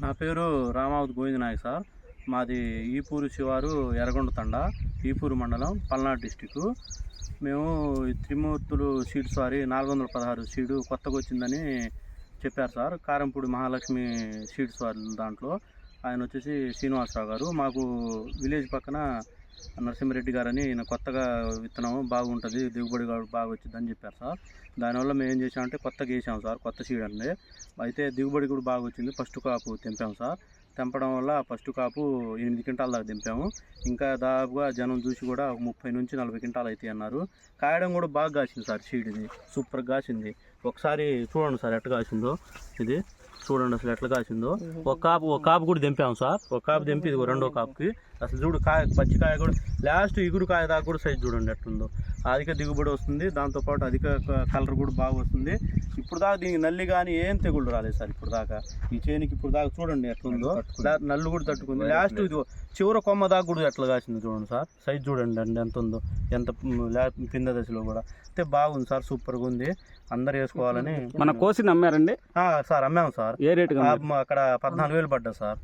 నా పేరు రామావతి గోవింద నాయక్ సార్. మాది ఈపూరు శివారు ఎర్రగొండ తండ, ఈపూరు మండలం, పల్నాడు డిస్టిక్. మేము త్రిమూర్తులు సీడ్స్ వారి 416 సీడు కొత్తగా వచ్చిందని చెప్పారు సార్. కారంపూడి మహాలక్ష్మి సీడ్స్ వారి దాంట్లో ఆయన వచ్చేసి శ్రీనివాసరావు గారు. మాకు విలేజ్ పక్కన నరసింహారెడ్డి గారని ఈయన కొత్తగా విత్తనం బాగుంటుంది, దిగుబడి బాగా వచ్చిందని చెప్పారు సార్. దానివల్ల మేము ఏం చేసామంటే కొత్తగా వేసాం సార్, కొత్త సీడ్ అండి. అయితే దిగుబడి కూడా బాగా వచ్చింది. ఫస్ట్ కాపు తెంపాము సార్. తెంపడం వల్ల ఫస్ట్ కాపు 8 క్వింటాల దాకా తెంపాము. ఇంకా దాదాపుగా జనం చూసి కూడా 30 నుంచి 40 క్వింటాలు అవుతాయి అన్నారు. కాయడం కూడా బాగా కాసింది సార్. సీడ్ ఇది సూపర్గా కాసింది. ఒకసారి చూడండి సార్ ఎట్లా కాసిందో. ఇది చూడండి అసలు ఎట్లా కాసిందో. ఒక కాపు కూడా తెంపాము సార్. ఒక కాపు తెంపి ఇది రెండో కాపుకి అసలు చూడు కాయ, పచ్చికాయ కూడా లాస్ట్ ఇగురు కాయ దాకా కూడా సైజు చూడండి ఎట్లుందో. అధిక దిగుబడి వస్తుంది, దాంతోపాటు అధిక కలర్ కూడా బాగా వస్తుంది. ఇప్పుడు దాకా దీనికి నల్లి కానీ ఏం తెగుళ్ళు రాలేదు సార్. ఇప్పుడు దాకా ఈ చేనికి ఇప్పుడు దాకా చూడండి ఎట్లుందో. నల్లు కూడా తట్టుకుంది. లాస్ట్ ఇది చివరి కొమ్మ దాకా కూడా ఎట్లా కాసింది చూడండి సార్. సైజు చూడండి అండి ఎంత ఉందో, ఎంత కింద దశలో కూడా. అయితే బాగుంది సార్, సూపర్గా ఉంది. అందరు వేసుకోవాలని. మన కోసి అమ్మారండి సార్? అమ్మాము సార్. ఏ రేటు? అక్కడ 14,000 పడ్డా సార్.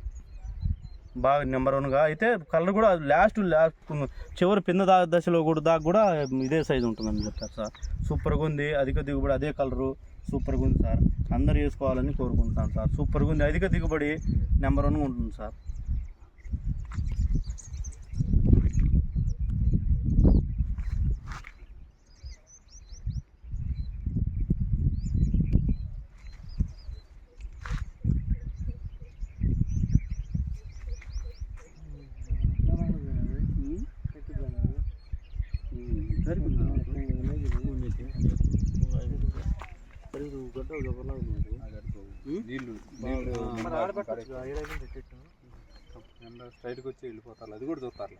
బాగా నెంబర్ 1గా. అయితే కలర్ కూడా లాస్ట్ చివరి పింద దశలో కూడా దాకా కూడా ఇదే సైజు ఉంటుందని చెప్పారు సార్. సూపర్గా ఉంది. అధిక దిగుబడి అదే కలరు సూపర్గా ఉంది సార్. అందరు వేసుకోవాలని కోరుకుంటాను సార్. సూపర్గా ఉంది. అధిక దిగుబడి నెంబర్ 1గా ఉంటుంది సార్. స్ట్రైట్కి వచ్చి వెళ్ళిపోతారు. అది కూడా చూస్తారు.